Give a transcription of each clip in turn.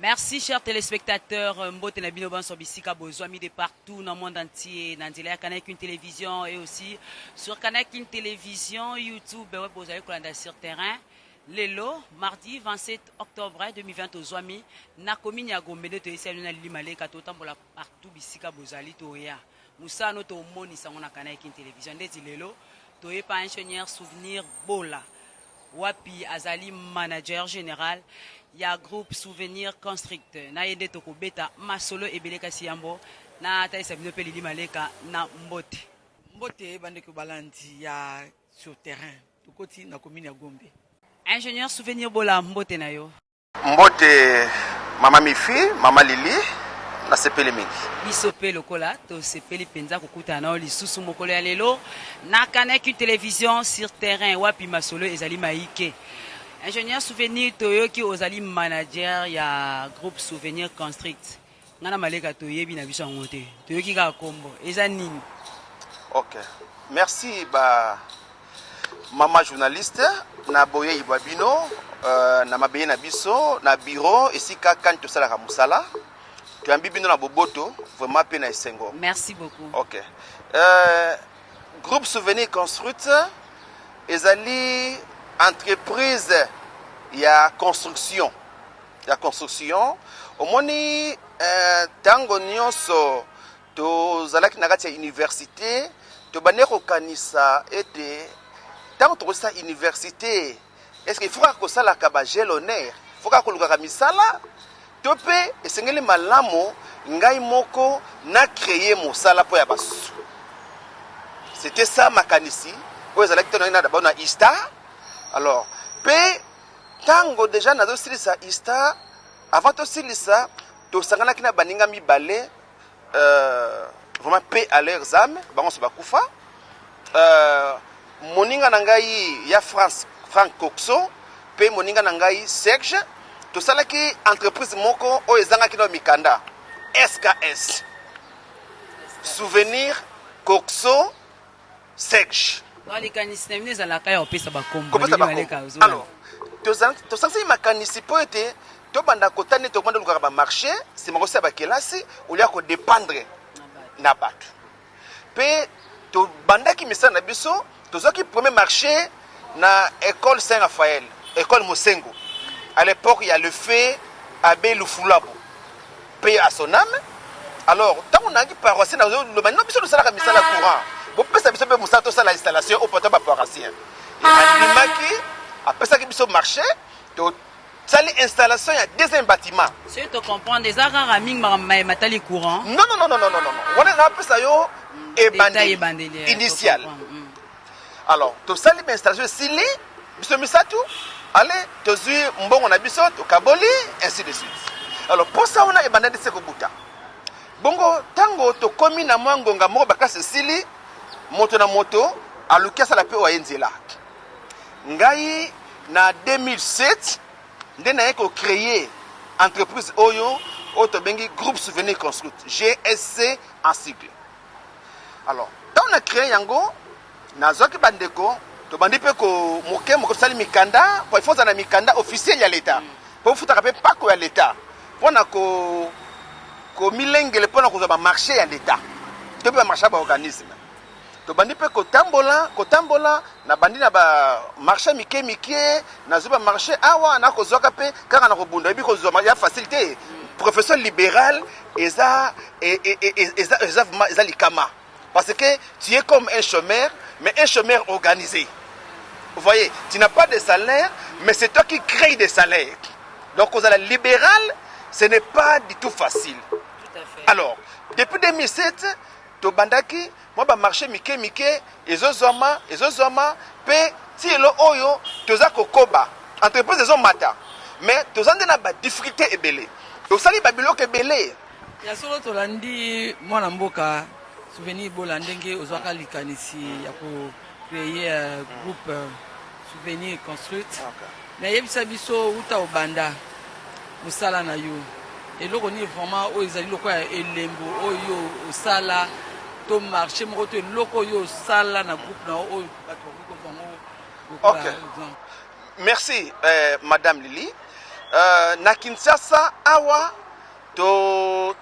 Merci, chers téléspectateurs. Mbote na bino banso bisika bozwami de partout dans le monde entier. Dans la Canal Kin Télévision et aussi sur Canal Kin Télévision, YouTube, vous allez coller sur terrain. Lelo, mardi 27 octobre 2020 aux Ouami, na commune ya Gombe de Toysia na limale katotambola partout bisika bozali toya. Moussa no to moni sango na Canal Kin Télévision. Ndeti lelo, toye pa ingénieur souvenir bola. Wapi azali manager général. Il y a groupe souvenir constructeur na yende toko beta masolo ebeleka siambo na taisa bino pe lili maleka na mbote bande ko balandi ya sur terrain tokoti na commune ya Gombe. Ingénieur souvenir bola mbote na yo mbote mama mifi mama lili na sepeli mingi biso pe lokola to sepeli penza kokuta na lisusu mokolo ya lelo na Canal Kin Télévision sur terrain wapi masolo ezali maike. Ingénieur souvenir toyoki ozali manager ya groupe souvenir construct ngana maleka toyebi na biso ngote toyoki ka kombo eza nini. OK, merci ba mama journaliste na boye ibabino na mabeye na biso na bureau esika kan to sala ka musala to ambi bino na boboto vraiment pe na esengo. Merci beaucoup. OK, groupe souvenir construct ezali entreprise ya construction omoni tango nyonso to zalaki na kati ya université to bane ko kanisa ete tango to sa université est-ce qu'il faut ko sala ka ba gelonnaire faut ka koluka ka misala to pe esengeli malamo ngai moko na créer mosala po ya basu. C'était ça makanisi o zalaki to na ba na ista. Alors, pe tango déjà na do silisa ista avant to silisa to sangana kina baninga mibale vraiment paix à leurs âmes bango se bakufa moninga na ngai ya France Frank Coxo pe moninga na ngai Serge to salaki entreprise moko o ezanga kino mikanda SKS souvenir Coxo Serge. Alors, to sanksi makanisi po ete to banda kotane to banda luka ba marché c'est mo se ba kelasi ou lia ko dépendre na bato pe to banda ki misa na biso to zoki premier marché na école Saint-Raphaël école Mosengo. À l'époque il y a le fait Abbé Lufulabo pe à son âme. Alors tant on a qui paroisse na le banda biso le sala misa la courant bo pesa biso pe musato sala installation au poto ba paroissien et andimaki après ça qui biso marché to sali installation il y a deuxième bâtiment. C'est te comprendre des arara ming matali courant. Non. On a appelé ça yo bandé initial. Alors, to sali installation sili biso misatu allez to zui mbongo na biso to kaboli ainsi de suite. Alors pour ça on a bandé de sekobuta. Bongo tango to komi na mwangonga moko bakase sili moto na moto alukia sala pe wa enzela. Ngai na 2007 ndena eko créer entreprise oyo auto bengi groupe souvenir construct GSC en cycle. Alors quand on a créé yango na zoki bandeko to bandi pe ko moke moko sali mikanda pour faut na mikanda officiel ya l'état pour futa pe pas ko ya l'état pour na ko milengele pour na ko ba marché ya l'état to pe marché ba organisme to bandi pe kotambola na bandi na ba marché mike na zuba marché awa na ko zoka pe kaka na ko bunda bi ko zoma ya facilité professeur libéral eza likama parce que tu es comme un chômeur mais un chômeur organisé. Vous voyez, tu n'as pas de salaire mais c'est toi qui crée des salaires. Donc aux la libéral, ce n'est pas du tout facile. Tout à fait. Alors, depuis 2007 to bandaki moi ba marché mike ezozoma pe ti elo oyo toza kokoba entreprise ezo mata mais tozande na ba difficulté ebele to sali ba biloko ebele ya solo to landi mwana mboka souvenir bola ndenge ozwaka likanisi ya ko créer groupe souvenir construct na yebisa biso uta obanda musala na yo eloko ni vraiment o ezali loko ya elembo oyo osala to marché moko to loko yo sala na groupe na o bato ko bango. OK. Merci madame Lili. na Kinshasa awa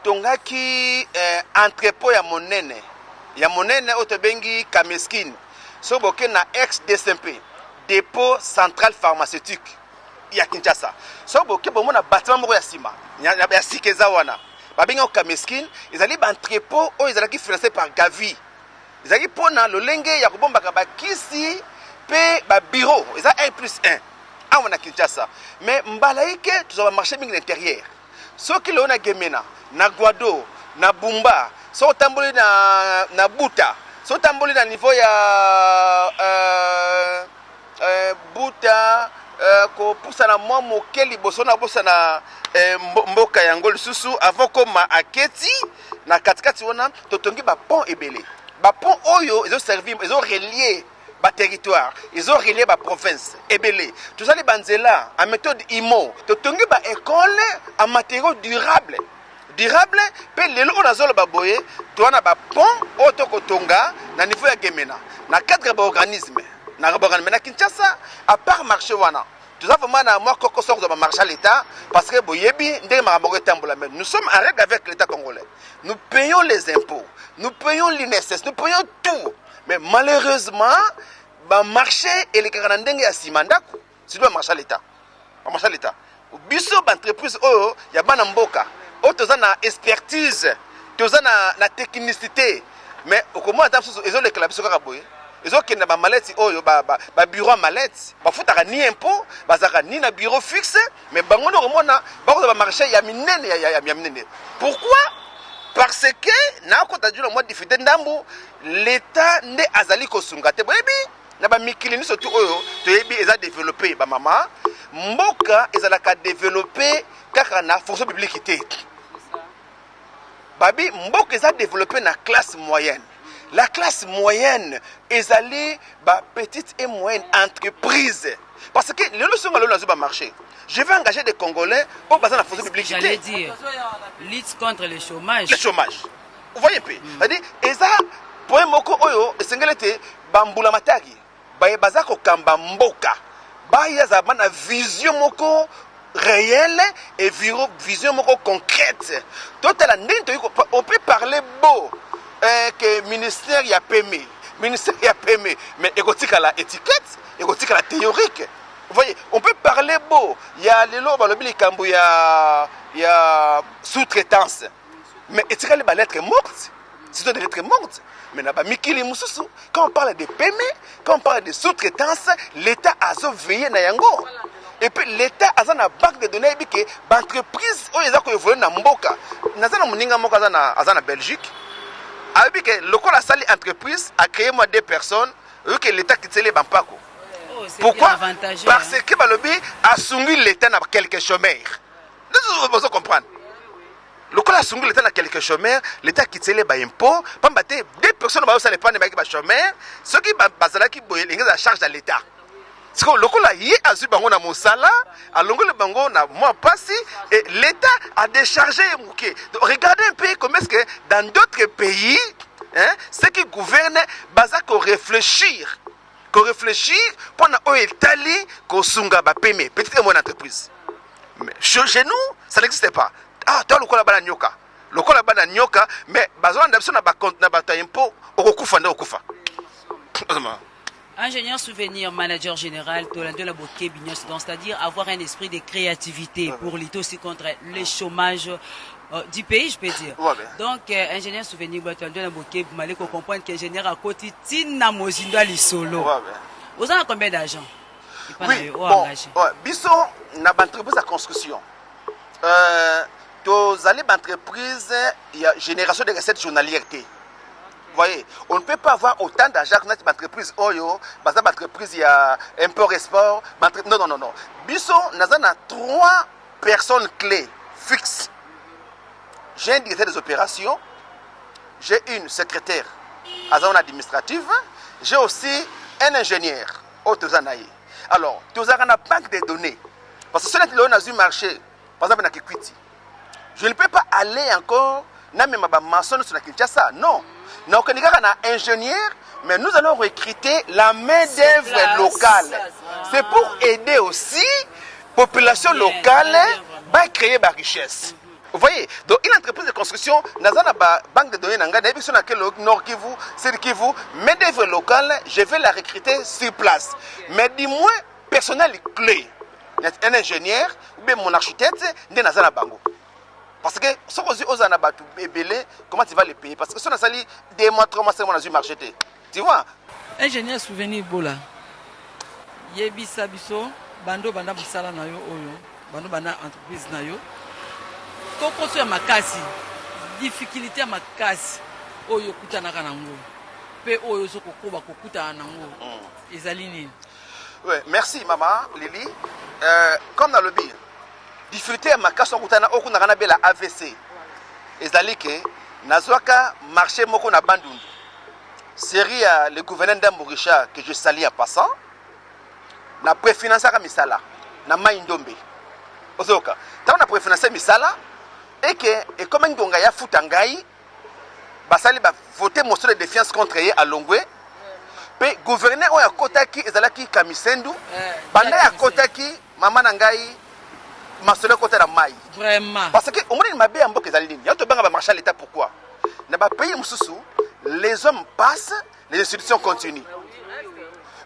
tongaki entrepôt ya monene otobengi Kameskine so boke na ex DCMP dépôt central pharmaceutique ya Kinshasa so boke bomona bâtiment moko ya sima ya sikeza wana babenga Kameskine ezali ba entrepôt oyo ezalaki financé par Gavi ezali pona lolenge ya kobombaka bakisi pe ba bureau eza 1+1 awa na Kinshasa mais mbalaike tozaba marché mingi l'intérieur soki leo na Gemena na Guado na Bumba so tamboli na Buta so tamboli na niveau ya Buta ko pusa na mwa moke liboso na bosa na mboka yango lisusu avant koma aketi na katikati wana totongi ba pont ebele ba pont oyo ezo servir ezo relier ba territoire ils ont relié ba province ebele tout ça les banzela en méthode IMO totongi ba école en matériaux durables pe lelo on azolo ba boye to na ba pont auto kotonga na niveau ya Gemena na cadre ba organisme na Kinshasa à part marché wana tout ça vraiment na moi koko sort de marché à l'état parce que boyebi ndenge makambo etambola mais nous sommes en règle avec l'état congolais nous payons les impôts nous payons l'INSS nous payons tout mais malheureusement ba marché et les karandenge ya simandako c'est doit marché à l'état biso ba entreprise oyo ya bana mboka o toza na expertise toza na technicité mais okomona tamso ezo le klabiso kaka boye ezo kenda ba maleti oyo ba bureau maleti ba futaka ni impôt bazaka ni na bureau fixe mais bango no komona ba ko ba marché ya minene ya minene pourquoi parce que na ko tajula moi difficulté ndambu l'état nde azali kosunga te boyebi na ba mikili ni surtout oyo toyebi eza développer ba mama mboka ezalaka développer kaka na fonction publique te babi mboka eza développer na classe moyenne la classe moyenne ezali ba petite et moyenne entreprise parce que le leçon ngalo na zo ba marché je vais engager des Congolais au bassin de la fonction publique. J'allais dire, lutte contre le chômage. Le chômage. Vous voyez un peu. C'est-à-dire, eza point moko oyo esengelete bambula matagi. Baye bazako kamba mboka. Baye za bana vision moko réelle et vision moko concrète. Total on peut parler beau que ministère y a payé. Ministère y a payé mais égotika la étiquette, égotika la théorique. Vous voyez, on peut parler beau. Il y a les lois, il y a sous-traitance. Mais est-ce que les lettres mortes? C'est des lettres mortes. Mais quand on parle de paiement, quand on parle de sous-traitance, l'État a veillé na yango. Et puis l'État a une banque de données qui l'entreprise où ils ont évolué na mboka. Nazana muninga moka azana Belgique. Avec le local a sali entreprise a créé moi deux personnes que l'État qui les bampako. Pourquoi? Parce que Balobi a soumis l'État dans quelques chômeurs. Nous devons comprendre. Le cas a soumis l'État dans quelques chômeurs, l'État qui tient les impôts, deux personnes ne vont pas les chômeurs, ceux qui ont la charge de l'État. Parce que le cas a yé a su bango na mosala, a longo le bango na moi passé, et l'État a déchargé. Regardez un peu comment est-ce que dans d'autres pays, ceux qui gouvernent, bazako réfléchir. Qu'on réfléchit pendant où est allé qu'on sunga ba paiement petite et moyenne entreprise mais chez nous ça n'existe pas dans le kola bana nyoka mais bazona d'absence na ba compte na ba impôt okufa nda okufa. Ingénieur souvenir manager général Tolando Laboké Bignos donc c'est-à-dire avoir un esprit de créativité pour lutter aussi contre le chômage du pays, je peux dire. Ouais, donc, ingénieur souvenir, vous m'allez comprendre qu'ingénieur à côté, Tina Mozindo Lisolo. Vous avez combien d'argent? Oui, bon, Bisso, n'a pas entreprise à construction. Vous allez entreprise, il y a génération de recettes journalières. Vous voyez, on ne peut pas avoir autant d'argent que notre entreprise. Oyo, dans entreprise, il y a import-export. Non. Bisso, nous avons 3 personnes clés fixes. J'ai un directeur des opérations, j'ai une secrétaire à zone administrative, j'ai aussi un ingénieur au Tozanaï. Alors, Tozanaï a une banque de données. Parce que celui qui a eu marché, par exemple, dans Kikwiti, je ne peux pas aller encore, même ma maçon sur la Kinshasa. Non. Nous avons un ingénieur, mais nous allons recruter la main-d'œuvre locale. C'est pour aider aussi population locale va créer la richesse. Vous voyez, donc une entreprise de construction, dans la banque de données, Nord Kivu, Sud Kivu, mais d'œuvre locale, je vais la recruter sur place. Mais dis-moi, personnel clé, un ingénieur, ou bien mon architecte, n'est dans la banque. Parce que si on a belé, comment tu vas les payer? Parce que si on a sali des mois, 3 mois, 5 mois, on a dû marcher. Tu vois? Ingénieur souvenir bola. Yebisa biso, bando banda musala na yo oyo, bando banda entreprise na yo. Koko so ya makasi, difficulté ya makasi oyo kutanaka nango. Pe oyo so kokoba kokuta nango. Ezali nini? Ouais, merci maman Lili. Comme dans le bill, difficulté à ma casse au Koutana au Kunarana Bela AVC. Ezali ke Nazwaka marché moko na Bandundu. Série le gouverneur d'Ambourisha que je salue en passant. Na préfinancé à Misala, na Maïndombe. Ozoka. Tant na préfinancé Misala et que et comme Ngonga ya futangai, basali ba voter motion de défiance contre eux à Longwe. Pe gouverneur oya kotaki ezalaki Kamisendu. Banda ya kotaki mama nangai masole côté la maille. Vraiment. Parce que au moins il m'a bien emboqué dans ligne. Yo to banga ba marcher à l'état pourquoi? Na ba pays mususu, les hommes passent, les institutions continuent.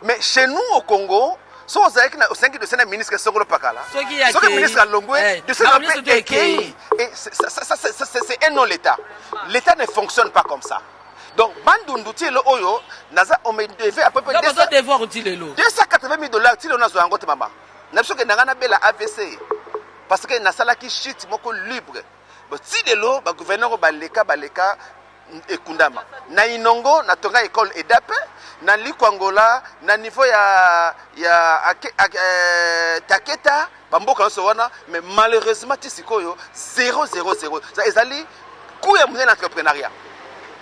Mais chez nous au Congo, so zaiki na 5 de sena ministre Songolo Pakala. So que ministre Longwe, de sena pays. Et c'est un non l'état. L'état ne fonctionne pas comme ça. Donc, Bandundu Tilo Oyo, Naza, on me devait à peu près 280 000 dollars. Tilo Nazo Angote Mama. N'a pas que Nagana Bela AVC. Parce que Nasala qui shit moko libre. Si de l'eau, le gouverneur Baleka et Kundama. Na Inongo, na Tonga école EDAP, na Likwangola, na niveau ya Taketa, Bamboka Sowana, mais malheureusement, Tissikoyo, 0. Ça, ils allaient courir l'entrepreneuriat.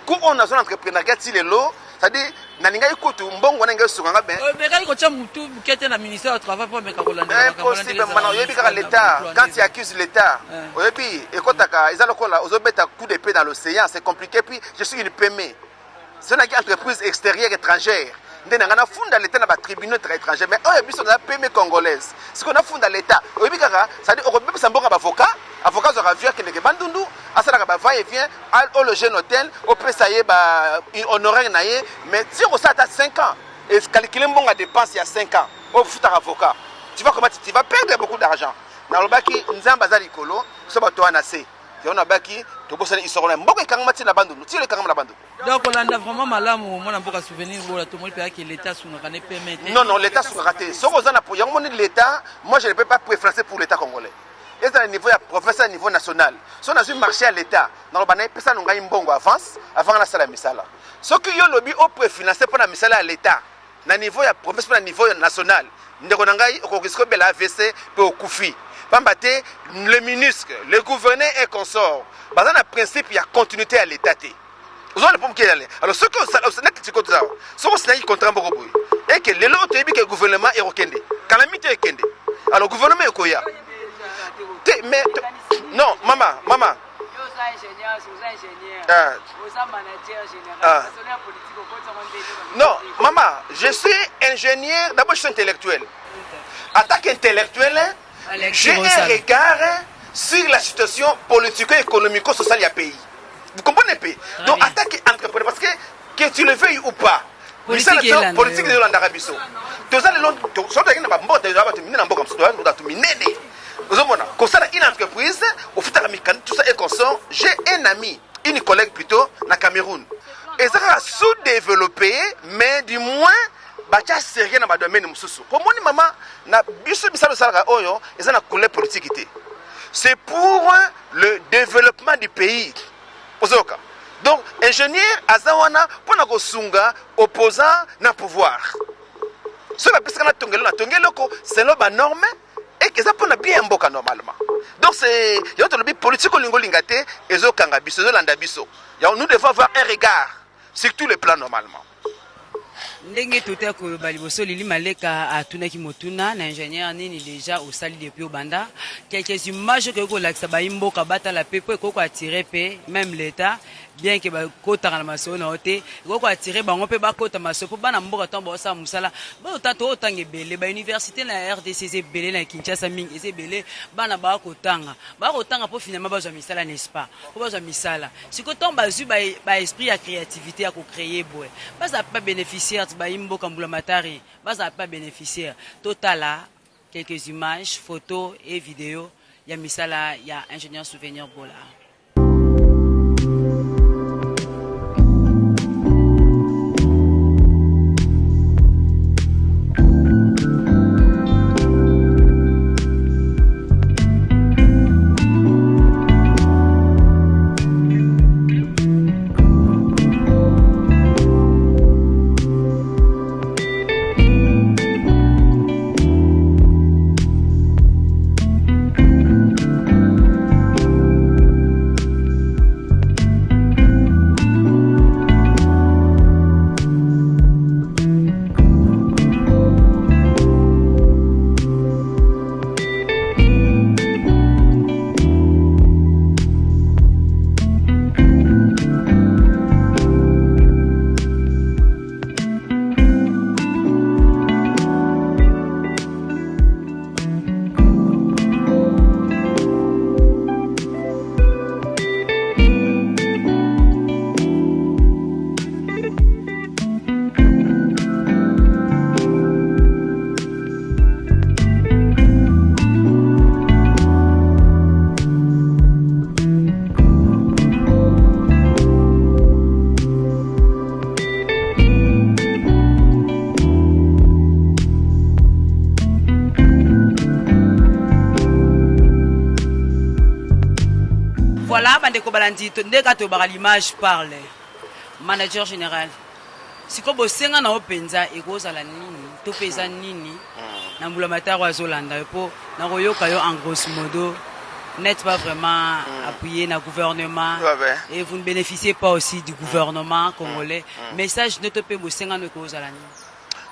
Quand on a un entrepreneuriat, c'est-à-dire, naninga ikutu mbongo nanga sukanga ben. Mais quand tu as mutu bukete na ministère du travail pour mekalanda. Impossible maintenant, yebi ka l'état, quand tu accuses l'état, yebi ekotaka ezalokola ozobeta coup d'épée dans l'océan, c'est compliqué puis je suis une PME. C'est une entreprise extérieure étrangère. Ndena ngana funda l'état na ba tribunaux étrangers mais oyebi so na PME congolaise. Ce qu'on a funda l'état, yebi kaka, c'est-à-dire okobe sambonga ba avocat zora via que Bandundu asala ka ba va et vient au le jeune hôtel au pesaye ba honoraire naie mais si on ça à 5 ans et calculer mon dépense il y a 5 ans au foutre avocat tu vois comment tu vas perdre beaucoup d'argent na lobaki nzamba za likolo so ba to anase tu on a baki to bosana isorola mboko kangama tina Bandundu ti le kangama na Bandundu donc on a vraiment malamu mona mboka souvenir bola to mo pe que l'état sunaka ne permet non l'état sunaka so kozana pour yango moni l'état moi je ne peux pas préférencer pour l'état congolais. Et à niveau professeur à niveau national. Si on a un marché à l'État, dans le banane, personne n'a un bon avance avant la salle à Misala. Ce qui est lobby au préfinancé pour la Misala à l'État, dans niveau ya professeur à niveau national, nous avons risque de la AVC pour Koufi. Pambate, le ministre, le gouverneur et consort, dans le principe, il y a continuité à l'État. Vous avez le problème qui est allé. Alors, ce que vous avez dit, ce que vous avez contraint beaucoup, et que les autres que le gouvernement est au Kende, calamité est Kende. Alors, le gouvernement est au Koya. Mais non, maman. Non, maman, je suis ingénieur, d'abord je suis intellectuel. En tant qu'intellectuel, j'ai un regard sur la situation politico-économico-sociale du pays. Vous comprenez pas? Donc, en tant qu'entrepreneur, parce que tu le veuilles ou pas, politique de l'Arabie Saoudite. Tous les gens qui sont une entreprise, au tout ça est consort. J'ai un ami, une collègue plutôt, na Cameroun. Et ça a sous-développé, mais du moins, bacha sérieux dans le domaine mususu. Pour moi, maman, na biso bisalo salga oyo, ils ont la couleur politique. C'est pour le développement du pays. Donc, ingénieur azawana pour na sunga opposant na pouvoir. Ce que pisa na tongelo c'est la norme. Et que ça peut bien mboka normalement. Donc c'est il y a le politique lingo lingate et zo kanga biso zo landa biso. Nous devons avoir un regard sur tous les plans normalement. ndenge tote ko baliboso lili maleka atuna ki motuna na ingénieur nini déjà au sali depuis au banda quelques images que ko lakisa ba imboka bata la pepe ko attirer pe même l'état bien que ba kota na maso na ote ko attirer bango pe ba kota maso po bana mboka tombo sa musala ba otato otange belé ba université na RDCC belé na Kinshasa ming ese belé bana ba kotanga po finalement ba zo misala n'est-ce pas ko ba zo misala siko tomba zu ba esprit ya créativité ya ko créer boy ba ça pas bénéficiaire ba imboka mbula matari ba ça pas bénéficiaire totala quelques images photos et vidéos ya misala ya ingénieur souvenir bola. Voilà, bandeko balandi ndeka to ba l'image parle. Manager général. Siko bosenga na openza ekozala nini? To pesa nini? Na mbula mataro azolanda po na koyoka yo en grosso modo n'êtes pas vraiment appuyé na gouvernement et vous ne bénéficiez pas aussi du gouvernement congolais. Message ne te pe bosenga no ekozala nini?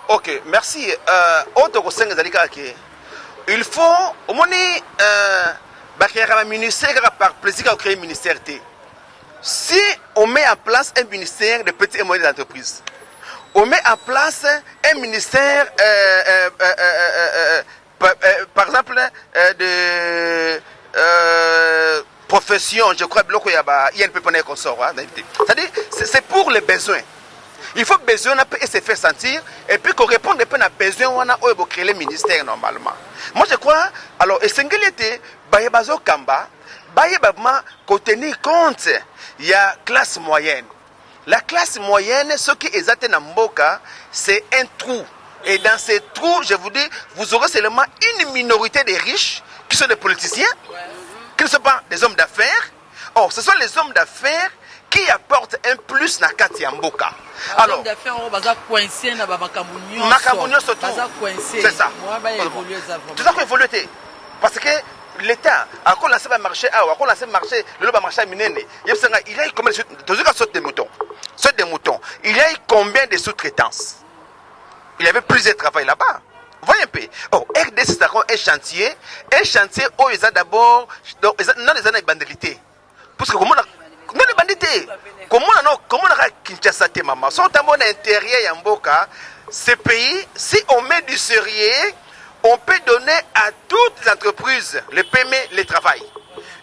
OK, merci. Autre kosenga zalika ke. Il faut au moni ministère par plaisir à créer un ministère. Si on met en place un ministère de petites et moyennes entreprises, on met en place un ministère, par exemple, de profession, je crois, il y a un peu de consort. C'est-à-dire, c'est pour les besoins. Il faut besoin et se faire sentir et puis qu'on réponde à besoin on a pour créer le ministère normalement. Moi je crois alors et singularité bayebazo kamba bayebama ko tenir compte il y a classe moyenne. La classe moyenne ce qui est atteint en mboka c'est un trou et dans ces trous je vous dis vous aurez seulement une minorité de riches qui sont des politiciens qui ne sont pas des hommes d'affaires. Or ce sont les hommes d'affaires qui apporte un plus na kati ya mboka. Alors, c'est ça. Tout ça évolué parce que l'État a lancé le marché, a lancé le marché, le marché minene. Il y a combien de moutons. Saute des moutons. Il y a combien de sous-traitances. Il y avait plusieurs travail là-bas. Voyez un peu. Oh, RDC c'est un chantier où ils ont d'abord dans les années de bandalité. Parce que comment non les bandités comment on a Kinshasa te maman sont à mon intérieur yamboka ces pays si on met du sérieux on peut donner à toutes les entreprises les PME les travail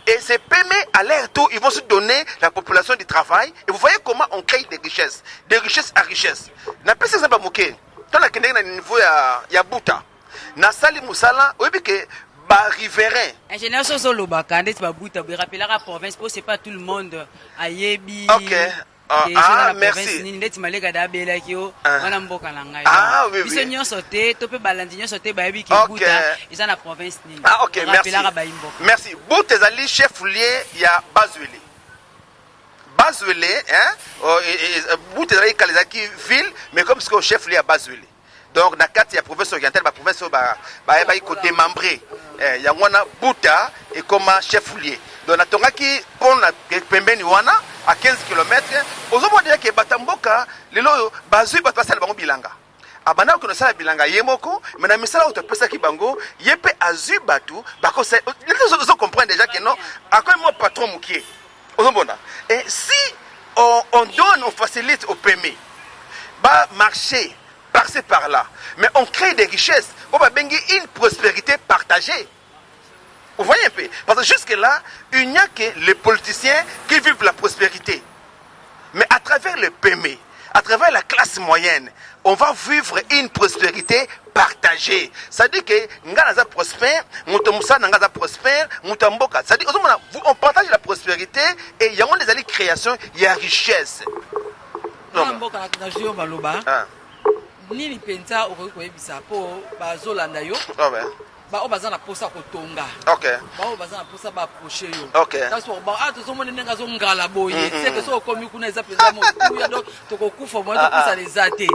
et ces PME à leur tour ils vont se donner la population du travail et vous voyez comment on crée des richesses à richesse na pesa ça pas moké dans la Kenya niveau ya buta na sali musala obi que riverain. Ingénieur Sosolo Bakande, tu vas bouter, tu rappeler la province, parce que c'est pas tout le monde à Yebi. Ok. Merci. Ah, oui, oui. Ok, merci. Merci. Boutezali, chef lié, il y a Bazueli. Bazueli, hein? Boutezali, Kalizaki, ville, mais comme ce que chef lié à Bazueli. Donc, dans la province orientale, la province est démembrée. Il y a un Bouta et comme chef lié. Donc, on a qui pour la Pembeni à 15 km. Aux hommes, on dirait que Batamboka, les lots, Bazui, va passer à la Bilanga. abana ko sala bilanga yemoko mais na misala o topesa ki bango yepe azu batu bako ça on comprend déjà que non à quoi mon patron mukie ozomona et si on donne on facilite au permis ba marcher par-ci par-là mais on crée des richesses on va bengi une prospérité partagée. Vous voyez un peu parce que jusque là il n'y a que les politiciens qui vivent la prospérité mais à travers le permis à travers la classe moyenne, on va vivre une prospérité partagée. Ça dit que Nganaza prospère, Moutomoussa Nangaza prospère, Moutamboka. Ça dit on partage la prospérité et il y a des créations, il y a richesse. Non, Nini pensa okoyebisa po bazolanda yo. Ba obazana posa kotonga. Okay. Ba obazana posa ba approcher yo. Okay. That's why ba atozomone nenga zo ngala boye. C'est que so komi kuna eza penza mo kuya donc tokokufa mo posa les até.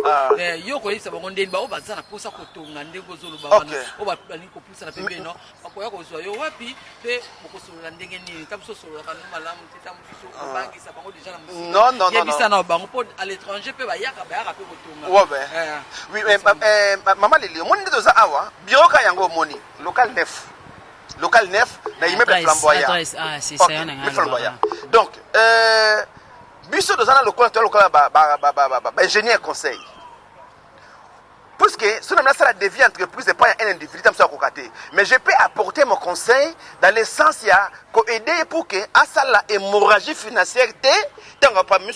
Yo koyebisa bango ndeni ba obazana posa kotonga ndeko zoloba wana. Oba bani ko posa na pembe no. Akoya ko zo yo wapi pe bokosolola ndenge ni. Tabuso solola kana malamu tetamu biso bangi sa bango déjà na musi. Non. Yebisa na bango po à l'étranger pe ba yaka pe kotonga. Ouais. Oui, maman Lili, mon ndezo za awa, bioka yango moni. Local 9 na immeuble flamboyant. C'est ça flamboyant. Donc biso dozana local ingénieur conseil. Puisque ce nom-là, ça la devient entreprise et pas un individu, mais je peux apporter mon conseil dans le sens où aider pour que à ça la hémorragie financière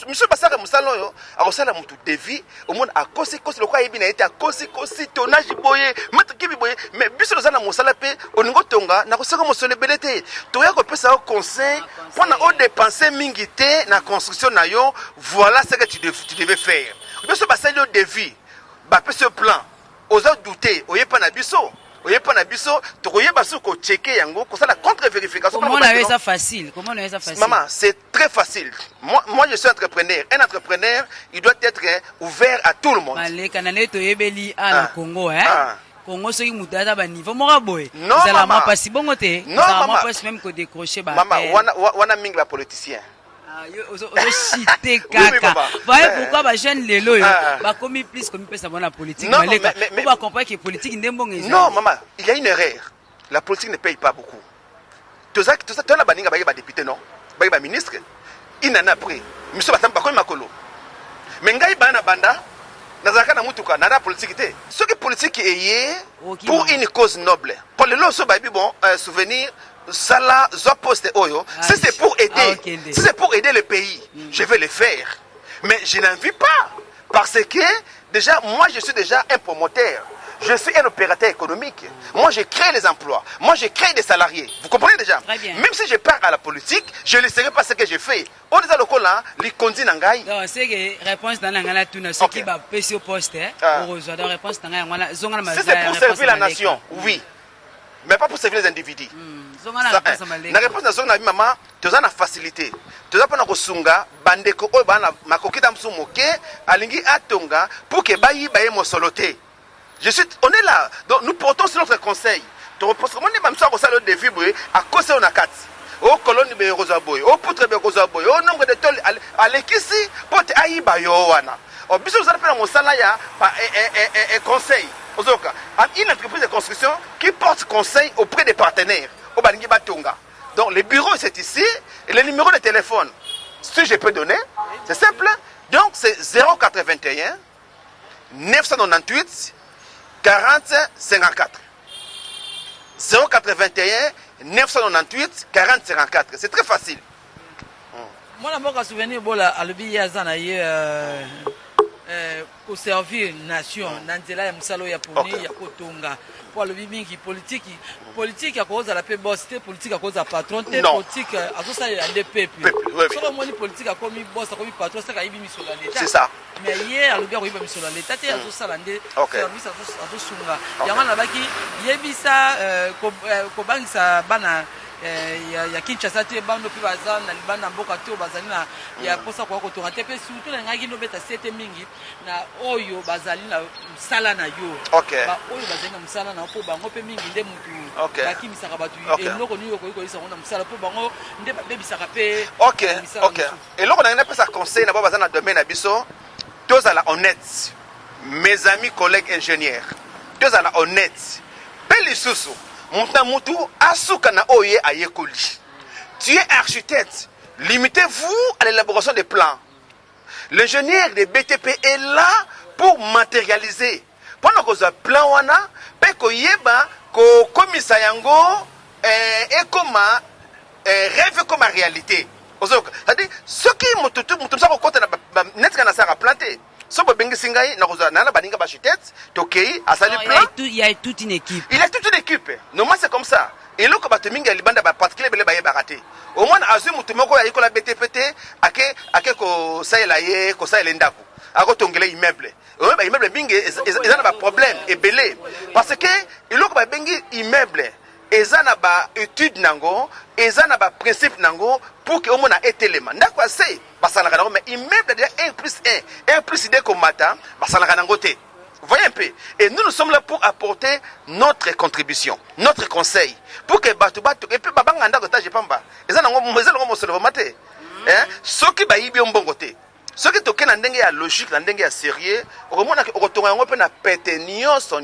monsieur Bassara Moussalo yo a ça la mutu devis au monde à cause le quoi il été à cause tonnage boyé mettre qui boyé mais biso za na mosala pe oningo tonga na ko saka mosole belete to ya ko pesa conseil pour na o dépenser mingité na construction na yo voilà ce que tu devais faire biso Bassara devis ba pe ce plan osa douter oyepa na biso tokoyeba soko checker yango ko ça la contre-vérification. Comment on avait ça facile? Maman, c'est très facile. Moi je suis entrepreneur. Un entrepreneur, il doit être ouvert à tout le monde. Malé kanane to yebeli à Congo Congo soki mutaza ba niveau moko boy. Non maman pas si bongo te. Non maman pas même ko décrocher ba. Maman wana mingi ba politicien. Cité kaka. Voyez pourquoi ba jeune lelo yo ba commis plus comme pesa bona politique maleka. On va comprendre que politique ndembongo. Non maman, il y a une erreur. La politique ne paye pas beaucoup. Tout ça la baninga ba député non. Ba ministre. Il n'en a pris. Monsieur Batamba ko makolo. Mais ngai bana banda nazaka na mutuka na la politique té. Ce qui politique est pour une cause noble. Pour le loso ba bon souvenir ça là, oyo. Si c'est pour aider, si c'est pour aider le pays, je vais le faire. Mais je n'en vis pas. Parce que, déjà, moi, je suis déjà un promoteur. Je suis un opérateur économique. Moi, je crée les emplois. Moi, je crée des salariés. Vous comprenez déjà? Même si je pars à la politique, je ne laisserai pas ce que je fais. On est dans le col là, les condis n'angaï. Donc, c'est que réponse dans la tuna, ce qui va passer au poste, réponse dans la si c'est pour servir la nation, oui. Mais pas pour servir les individus. La réponse de la maman, tu as une facilité. Tu as pas de sunga, bandeko, makoki tam sumoke, alingi atonga, pour que bayi baye mo soloté. On est là, donc nous portons sur notre conseil. Parce que moi, je suis à le défi, à cause de la carte. Au colonne de Rosaboy, au poutre de Rosaboy, au nombre de tôles, à l'équissi, pour te aïe bayoana. Au bisous, vous appelez mon salaya par un conseil. Une entreprise de construction qui porte conseil auprès des partenaires. Donc le bureau c'est ici et le numéro de téléphone, si je peux donner, c'est simple. Donc c'est 081 998 40 54. 081 998 40 54. C'est très facile. Moi, je me souviens pour servir nation nanzela ya musalo ya poni ya kotonga pour le bimingi politique ya cause la pe boss te politique à cause à patron te politique à ça il y a des peuples sur le politique a comme boss comme patron ça ibi miso la l'état c'est ça mais hier le bien ibi miso la l'état te à ça la ndé service à sunga ya wana baki yebisa ko bangisa bana ya Kinshasa te bando pe bazana na libanda mboka te bazali na ya posa kwa ko tonga te pe surtout na ngaki no beta sete mingi na oyo bazali na msala na yo ba oyo bazali na msala na po bango pe mingi nde mutu ba kimisaka batu eloko ni yoko yiko isa na msala po bango nde ba bebisaka pe OK eloko na ngena pesa conseil na ba bazana domaine na biso tozala honnête mes amis collègues ingénieurs deux ala honnête peli susu mutu asuka na oye ayekoli. Tu es architecte, limitez-vous à l'élaboration des plans. L'ingénieur de BTP est là pour matérialiser. Pendant que ce plan wana pe ko yeba ko komisa yango et comme rêve comme réalité. C'est-à-dire ce qui mututu ça ko kota na net kana ça planter. So bengi singai na koza na baninga ba architecte tokei asali plan. Il y a toute une équipe. Il y a toute une équipe. Normalement c'est comme ça. Et là, quand tu minga libanda ba particulier bele ba yebaraté. Au moins azu mutu moko ya ikola BTPT ake ko saela ye ko saela ndako. Ako tongele immeuble. Ouais ba immeuble bingi ezana ba problème et belé parce que il ko ba bengi immeuble ezana ba étude nango ezana ba principe nango pour que au moins etelema. Ndako assez basana kana mais immeuble de 1+1 comme mata basana kana ngote. Voyez un peu. Et nous sommes là pour apporter notre contribution, notre conseil. Pour que Batu et puis Babanga Ndako Taje Pamba. Et ça, ce qui va y bien bon côté. Ce qui est en dengue à logique, en dengue à sérieux, au moins, on peut péter nyonso.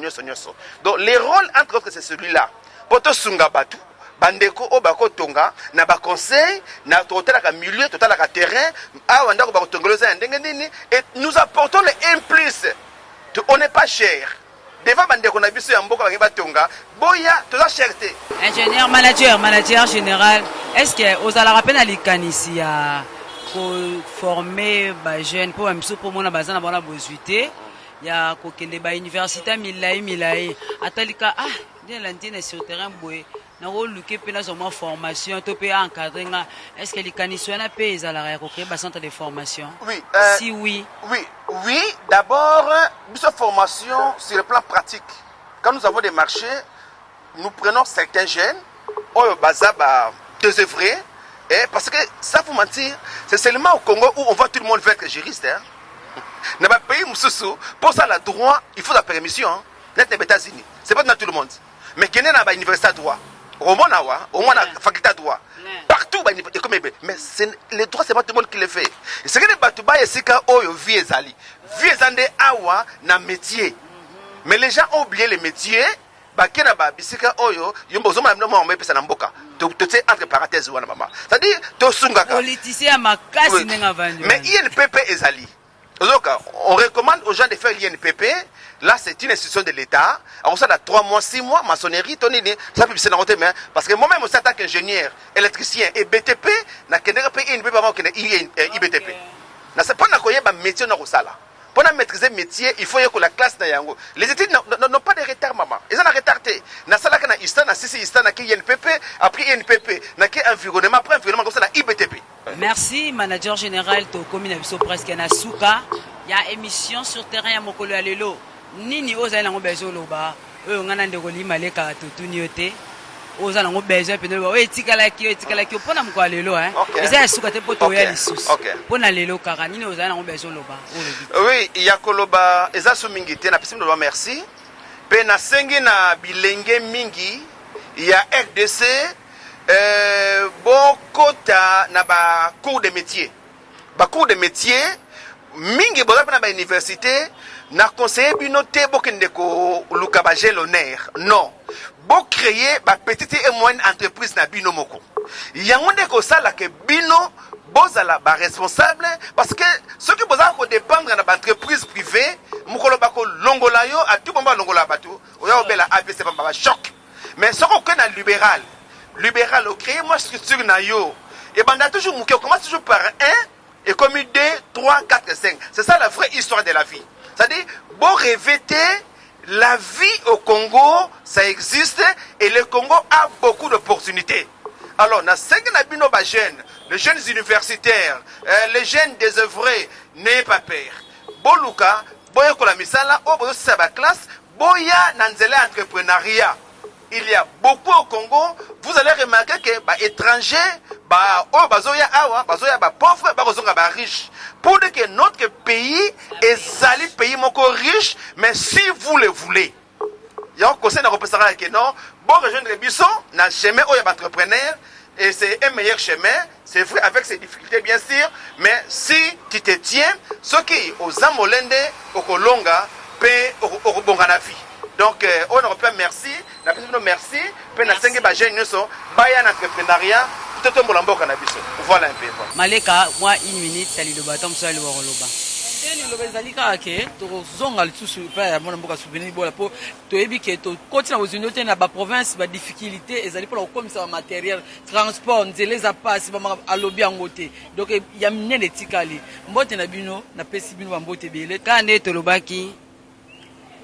Donc, les rôles, entre autres, c'est celui-là. Pour te sunga Batu, Bandeko, Obako Tonga, na ba conseil, na total à milieu, total à terrain, à Wandako Bakotongolosa, et nous apportons les 1+. On n'est pas cher. Devant bande qu'on a vu sur un beau avec Batonga, boya, tout la cherté. Ingénieur, manager général, est-ce que vous allez rappeler à l'Icanissi pour former les jeunes pour un peu pour mon bazan avoir la possibilité, il y a qu'aucune université milai. Atalika bien l'antenne sur terrain boy. Na luke pe na zoma formation to pe encadrer. Est-ce que l'Icanissi na pe ils allaient recréer un centre de formation? Oui. Si oui. Oui, d'abord, une formation sur le plan pratique. Quand nous avons des marchés, nous prenons certains jeunes, désœuvrés, parce que, ça vous mentir, c'est seulement au Congo où on voit tout le monde veut être juriste. Dans le pays, pour ça, le droit, il faut la permission. Net les États-Unis. C'est pas dans tout le monde. Mais qu'il y a une université de droit, au moins la faculté de droit. Partout, mais les droits, c'est pas tout le monde qui le fait. C'est que les Batouba et Sika Oyo vie ezali. Vie ezande awa na métier. Mais les gens ont oublié les métiers. Bakena ba bisika Oyo, yombo zoma na mo mpe na mboka. To te entre parenthèses wana mama. C'est-à-dire to sungaka. Politicien makasi nenga vandu. Mais INPP ezali. Donc, on recommande aux gens de faire l'INPP. Là, c'est une institution de l'État. Alors, ça, 3 mois, 6 mois, maçonnerie, ça peut se noter, parce que moi-même, en tant qu'ingénieur, électricien et BTP, je n'ai pas INPP avant que IBTP. Je ne sais pas un métier dans ça. Pour maîtriser le métier, il faut que la classe n'a yango. Les études n'ont pas de retard, maman. Ils ont retardé. Na sala kana istana sisi istana ki INPP, après INPP, na ki environnement, après environnement comme ça na IBTP. Merci manager général to commune biso presque na suka. Il y a émission sur terrain ya mokolo ya lelo. Nini ozali ngo bezo loba. Oyo ngana ndeko limaleka tutuni yote. Ozali ngo bezo pe no etikala ki pona mko lelo hein. Eza ya suka te poto ya lisusu. Pona lelo kaka nini ozali ngo bezo loba. Oui, il y a koloba eza su mingi te na pesi ndo merci. Pe na sengi na bilenge mingi il y a RDC bokota na ba cours de métier. Ba cours de métier mingi boza na ba université na conseiller bino te bokende ko luka ba l'honneur. Non. Bo créer ba petite et moyenne entreprise na bino moko. Yango ndeko sala ke bino bozala ba responsable parce que ceux qui boza ko dépendre na ba entreprise privée mukolo bako longola yo a tout bomba longola batu oya obela ABC ba choc. Mais ce qu'on connaît libéral au créer moi structure na yo et banda toujours muke commence toujours par 1 et comme 2 3 4 5. C'est ça la vraie histoire de la vie. C'est-à-dire bon revêter la vie au Congo, ça existe et le Congo a beaucoup d'opportunités. Alors, na sengi na bino ba jeunes, les jeunes universitaires, les jeunes désœuvrés, n'ayez pas peur. Boluka, boya kola misala, boya sa ba classe, boya nanzela entrepreneuriat. Il y a beaucoup au Congo, vous allez remarquer que bah étrangers, bah oh bazoya awa, bazoya ba pauvre, ba kozonga ba riche. Pour dire que notre pays est un pays moko riche, mais si vous le voulez, il y a un conseil de représentation que non, bon rejoindre Bisson, dans le chemin où il y a entrepreneur, et c'est un meilleur chemin, c'est vrai avec ses difficultés bien sûr, mais si tu te tiens, ce qui aux Amolende, au Kolonga, pe okobonga na vie. Donc on européen merci, na biso merci, pe na senge ba jeune nyonso baya na entrepreneuriat, tout tombola mboka na biso. Voilà un peu. Maleka, moi 1 minute sali lo batom so lo loba. Teni lo bezali ka ke to zonga lisusu pa ya mona mboka souvenir bola po to yebi ke to koti na ozuni te na ba province ba difficulté ezali pour komisa ba matériel transport nzele za passe ba alobi angote. Donc ya minene tikali. Mbote na bino na pesi bino ba mbote bele kande to lobaki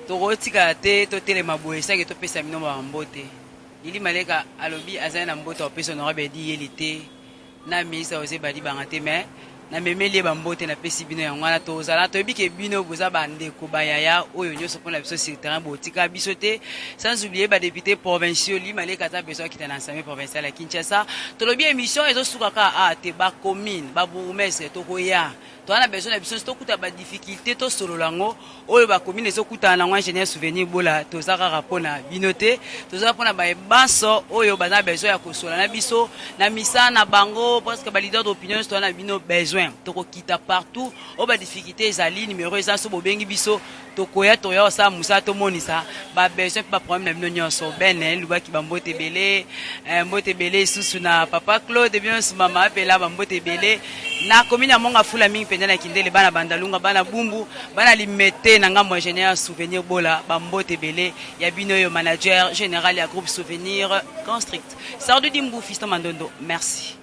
tokotika te totelema boye sake topesa bino ba mbote. Ili Maleka alobi azali na mbote opesa honorable di yeli te na ministre ose badi bangate mais na memeli ba mbote na pesi bino yango na tozala toyebi ke bino boza bandeko bayaya oyo nyonso mpona biso sur terrain botika biso te sans oublier ba député provinciaux li Maleka ta besoin kita na assemblée provinciale ya Kinshasa tolobi émission ezosukaka te ba commune ba bourgmestre tokoya to ana besoin na biso tokuta ba difficulté to solo lango oyo ba commune ezokuta na ngwa ingénieur souvenir bola tozaka rapona bino te tozaka pona ba banso oyo baza besoin ya kosola na biso na misa na bango parce que ba leader d'opinion to na bino besoin toko kita partout o ba difficulté ezali numéro eza so bobengi biso tokoya toya sa musa to monisa ba besoin ba problème na bino nyonso bene lubaki ba mbote belé susu na papa Claude bien su mama apela ba mbote belé na commune monga fula mingi penda na kindele bana bandalunga bana bumbu bana limete na ngambo ingénieur souvenir bola ba mbote belé ya bino yo manager général ya groupe souvenir Constrict Sardu Dimbu Fiston Mandondo merci.